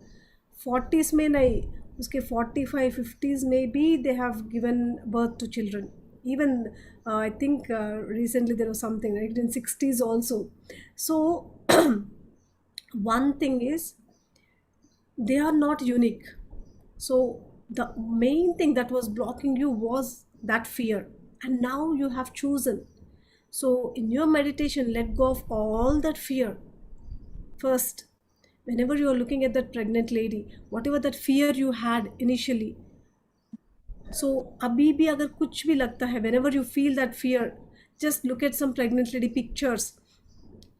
40s में नहीं, उसके 45 50s में भी they have given birth to children. Even I think recently there was something like in 60s also. So one thing is they are not unique. So the main thing that was blocking you was that fear, and now you have chosen. So in your meditation, let go of all that fear first. Whenever you are looking at that pregnant lady, whatever that fear you had initially, so abhi bhi agar kuch bhi lagta hai, whenever you feel that fear, just look at some pregnant lady pictures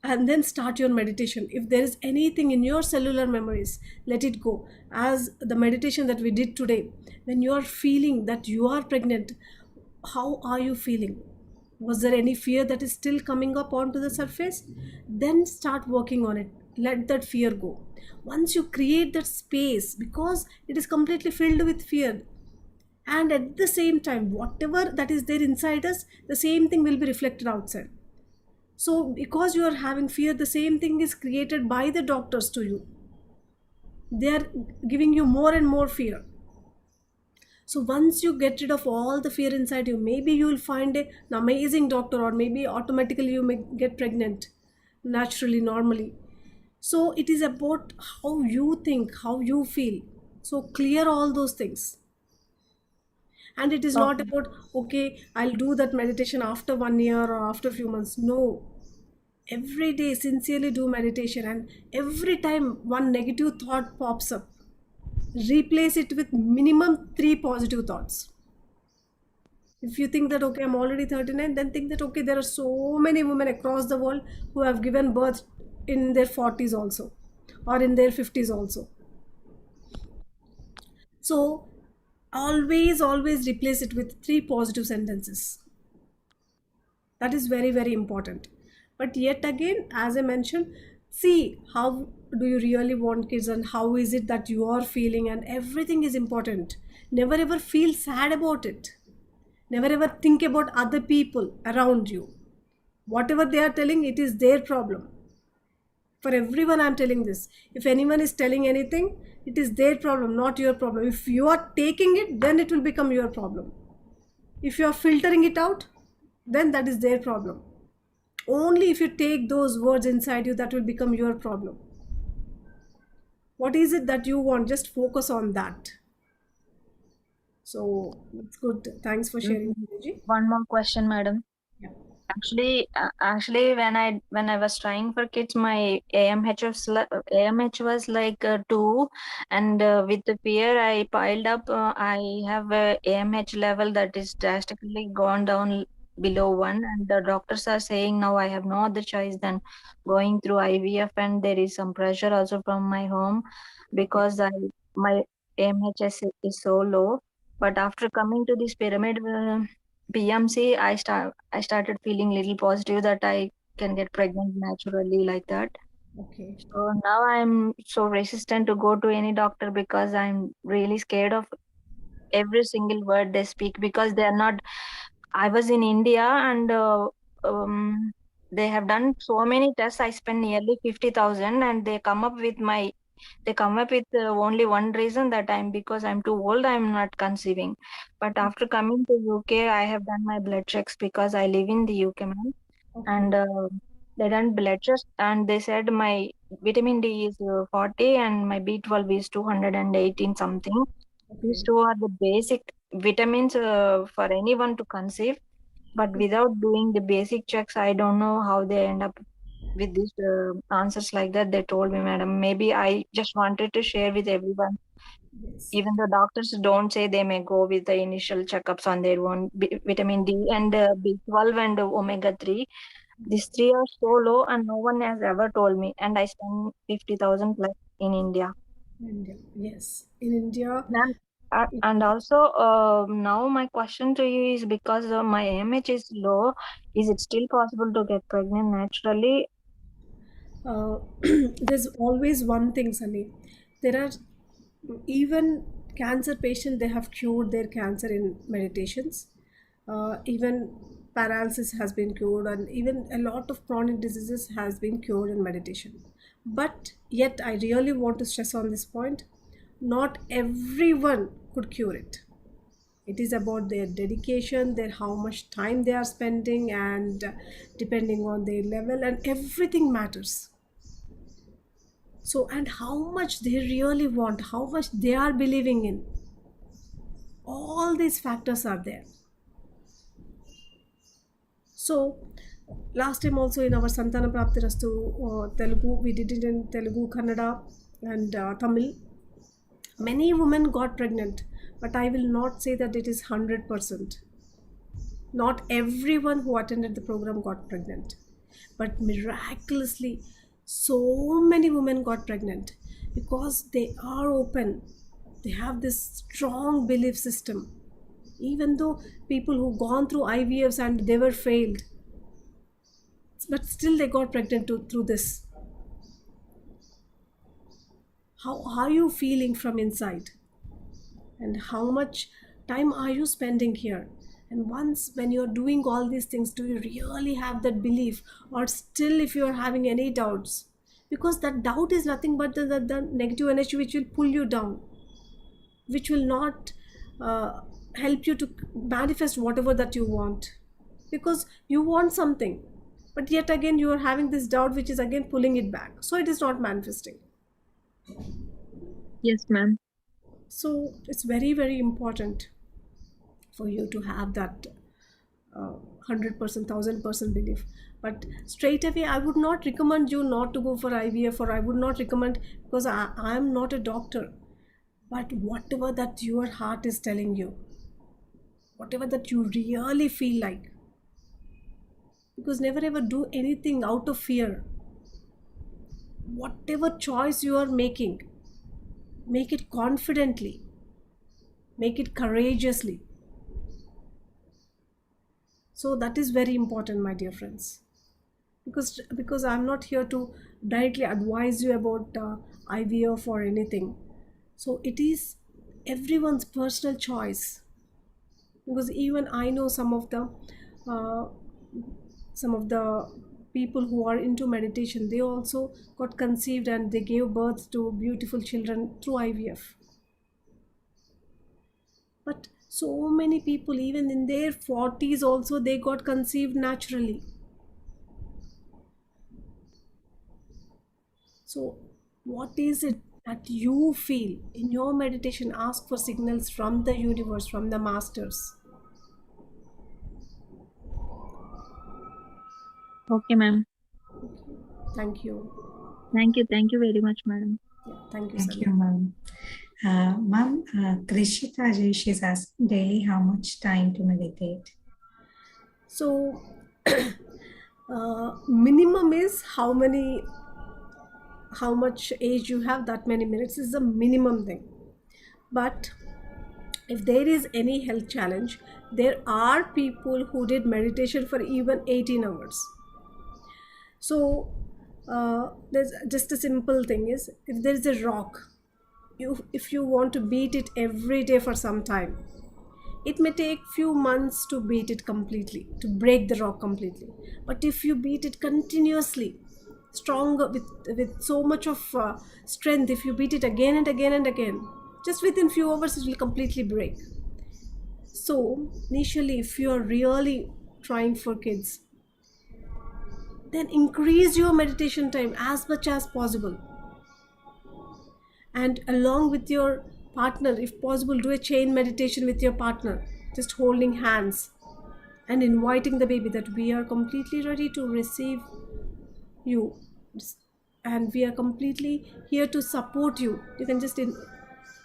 and then start your meditation. If there is anything in your cellular memories, let it go. As the meditation that we did today, when you are feeling that you are pregnant, how are you feeling? Was there any fear that is still coming up onto the surface? Then start working on it. Let that fear go. Once you create that space, because it is completely filled with fear, and at the same time whatever that is there inside us, the same thing will be reflected outside. So, because you are having fear, the same thing is created by the doctors to you. They are giving you more and more fear. So, once you get rid of all the fear inside you, maybe you will find an amazing doctor, or maybe automatically you may get pregnant naturally, normally. So, it is about how you think, how you feel. So, clear all those things. And it is not Okay. about, okay, I'll do that meditation after 1 year or after a few months. No, every day sincerely do meditation, and every time one negative thought pops up, replace it with minimum 3 positive thoughts. If you think that okay, I'm already 39, then think that okay, there are so many women across the world who have given birth in their 40s also, or in their 50s also. So always replace it with 3 positive sentences. That is very, very important. But yet again, as I mentioned, see how do you really want kids, and how is it that you are feeling, and everything is important. Never ever feel sad about it. Never ever think about other people around you. Whatever they are telling, it is their problem. For everyone, I'm telling this. If anyone is telling anything, it is their problem, not your problem. If you are taking it, then it will become your problem. If you are filtering it out, then that is their problem. Only if you take those words inside you, that will become your problem. What is it that you want? Just focus on that. So it's good. Thanks for sharing, Guruji. One more question, madam. Yeah. Actually, when I was trying for kids, my AMH was like 2, and with the fear I piled up. I have a AMH level that is drastically gone down below 1, and the doctors are saying now I have no other choice than going through IVF, and there is some pressure also from my home because my AMH is so low. But after coming to this pyramid. PMC, I started feeling little positive that I can get pregnant naturally like that. Okay. So now I'm so resistant to go to any doctor because I'm really scared of every single word they speak because they are not. I was in India and they have done so many tests. I spent nearly 50,000 and they come up with only one reason that because I'm too old, I'm not conceiving. But after coming to UK, I have done my blood checks because I live in the UK, ma'am. Okay. And they done blood checks and they said my vitamin D is 40 and my B12 is 218 something. These Okay. two are the basic vitamins for anyone to conceive. But without doing the basic checks, I don't know how they end up with these answers like that. They told me, madam, maybe I just wanted to share with everyone. Yes. Even the doctors don't say, they may go with the initial checkups on their own. Vitamin D and B12 and omega 3. These three are so low and no one has ever told me. And I spend 50,000 plus in India. India. Yes. In India, Ma'am, and also now my question to you is because my AMH is low, is it still possible to get pregnant naturally? uh, there's always one thing, Sunny. There are even cancer patients, they have cured their cancer in meditations. Even paralysis has been cured, and even a lot of chronic diseases has been cured in meditation. But yet, I really want to stress on this point. Not everyone could cure it. It is about their dedication, their how much time they are spending, and depending on their level, and everything matters. So, and how much they really want, how much they are believing in, all these factors are there. So last time also in our Santhana Prapthirasthu Telugu, we did it in Telugu, Kannada, and Tamil. Many women got pregnant, but I will not say that it is 100%. Not everyone who attended the program got pregnant, but miraculously so many women got pregnant because they are open. They have this strong belief system. Even though people who gone through IVFs and they were failed, but still they got pregnant through this. How are you feeling from inside? And how much time are you spending here? And once when you're doing all these things, do you really have that belief? Or still, if you're having any doubts, because that doubt is nothing but the negative energy which will pull you down, which will not uh, help you to manifest whatever that you want, because you want something, but yet again you are having this doubt which is again pulling it back, so it is not manifesting. Yes, ma'am. So it's very, very important for you to have that 100%, 1000% belief. But straight away, I would not recommend you not to go for IVF, or I would not recommend, because I am not a doctor. But whatever that your heart is telling you, whatever that you really feel like, because never ever do anything out of fear. Whatever choice you are making, make it confidently, make it courageously. So that is very important, my dear friends, because I'm not here to directly advise you about IVF or anything. So it is everyone's personal choice, because even I know uh, some of the people who are into meditation, they also got conceived and they gave birth to beautiful children through IVF. But so many people, even in their 40s also, they got conceived naturally. So what is it that you feel in your meditation? Ask for signals from the universe, from the masters. Okay, ma'am. Thank you. Thank you. Thank you very much, madam. Yeah, thank you, Thank Sandhya. you, ma'am. Ma'am, Krishita ji, she's asking daily how much time to meditate. So, minimum is how much age you have, that many minutes is the minimum thing. But if there is any health challenge, there are people who did meditation for even 18 hours. So, there's just a simple thing is, if there is a rock, if you want to beat it every day for some time, it may take few months to beat it completely, to break the rock completely. But if you beat it continuously, stronger, with so much of strength, if you beat it again and again and again, just within few hours it will completely break. So initially, if you are really trying for kids, then increase your meditation time as much as possible, and along with your partner, if possible, do a chain meditation with your partner, just holding hands and inviting the baby that we are completely ready to receive you, and we are completely here to support you. You can just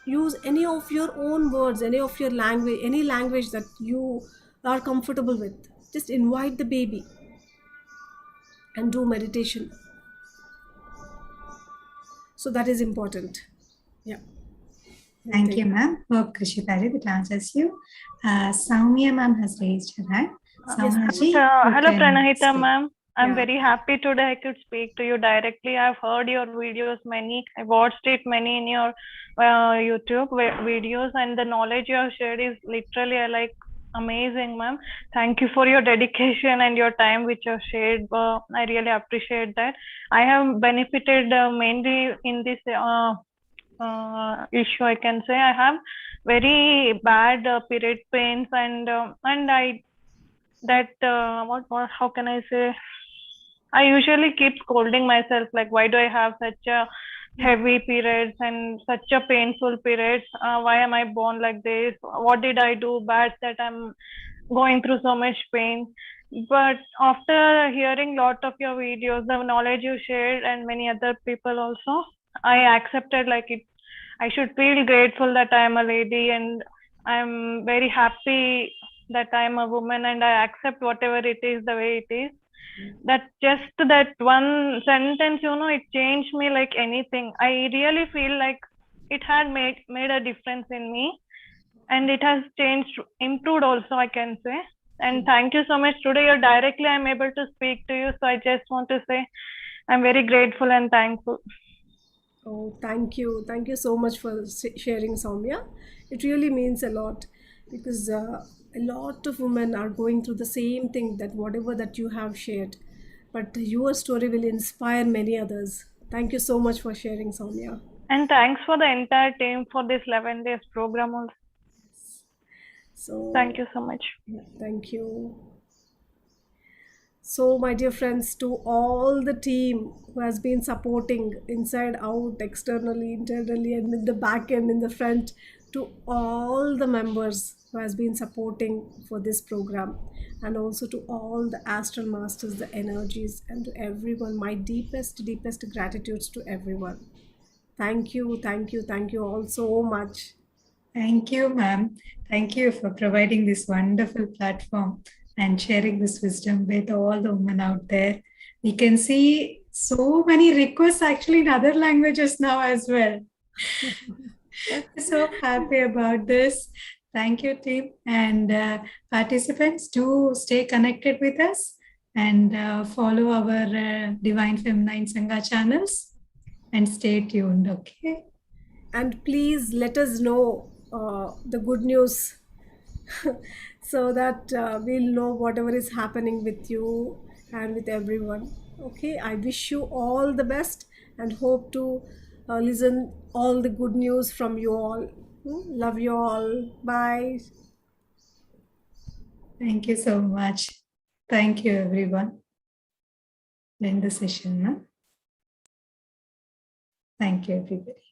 use any of your own words, any of your language, any language that you are comfortable with. Just invite the baby and do meditation. So that is important. Yeah. Thank you, ma'am. Hope Krishita ji, that answers you. Soumya ma'am has raised her hand. Soumya ji, Hello, can Pranahitha speak. ma'am. I'm Yeah. very happy today I could speak to you directly. I've heard your videos many. I watched it many in your YouTube videos, and the knowledge you have shared is literally amazing, ma'am. Thank you for your dedication and your time which you have shared. I really appreciate that. I have benefited mainly in this issue. I can say I have very bad period pains, and I that what how can I say, I usually keep scolding myself like, why do I have such a heavy periods and such a painful periods? Why am I born like this? What did I do bad that I'm going through so much pain? But after hearing lot of your videos, the knowledge you shared, and many other people also, I accepted like it. I should feel grateful that I am a lady, and I'm very happy that I am a woman, and I accept whatever it is the way it is. That just that one sentence, it changed me like anything. I really feel like it had made a difference in me, and it has changed, improved also, I can say. And thank you so much. Today you're directly I'm able to speak to you, so I just want to say I'm very grateful and thankful. Oh, thank you. Thank you so much for sharing, Soumya. It really means a lot, because a lot of women are going through the same thing, that whatever that you have shared, but your story will inspire many others. Thank you so much for sharing, Soumya. And thanks for the entire team for this 11 days program also. So Thank you so much. yeah, thank you. So, my dear friends, to all the team who has been supporting inside out, externally, internally, and in the back end, in the front, to all the members who has been supporting for this program, and also to all the astral masters, the energies, and to everyone, my deepest gratitudes to everyone. Thank you, thank you, thank you all so much. Thank you, ma'am. Thank you for providing this wonderful platform and sharing this wisdom with all the women out there. We can see so many requests actually in other languages now as well. So happy about this. Thank you, team. And participants, do stay connected with us and follow our Divine Feminine Sangha channels and stay tuned, okay? And please let us know the good news so that we'll know whatever is happening with you and with everyone. Okay, I wish you all the best and hope to listen all the good news from you all. Love you all. Bye. Thank you so much. Thank you, everyone. End the session. No? Thank you, everybody.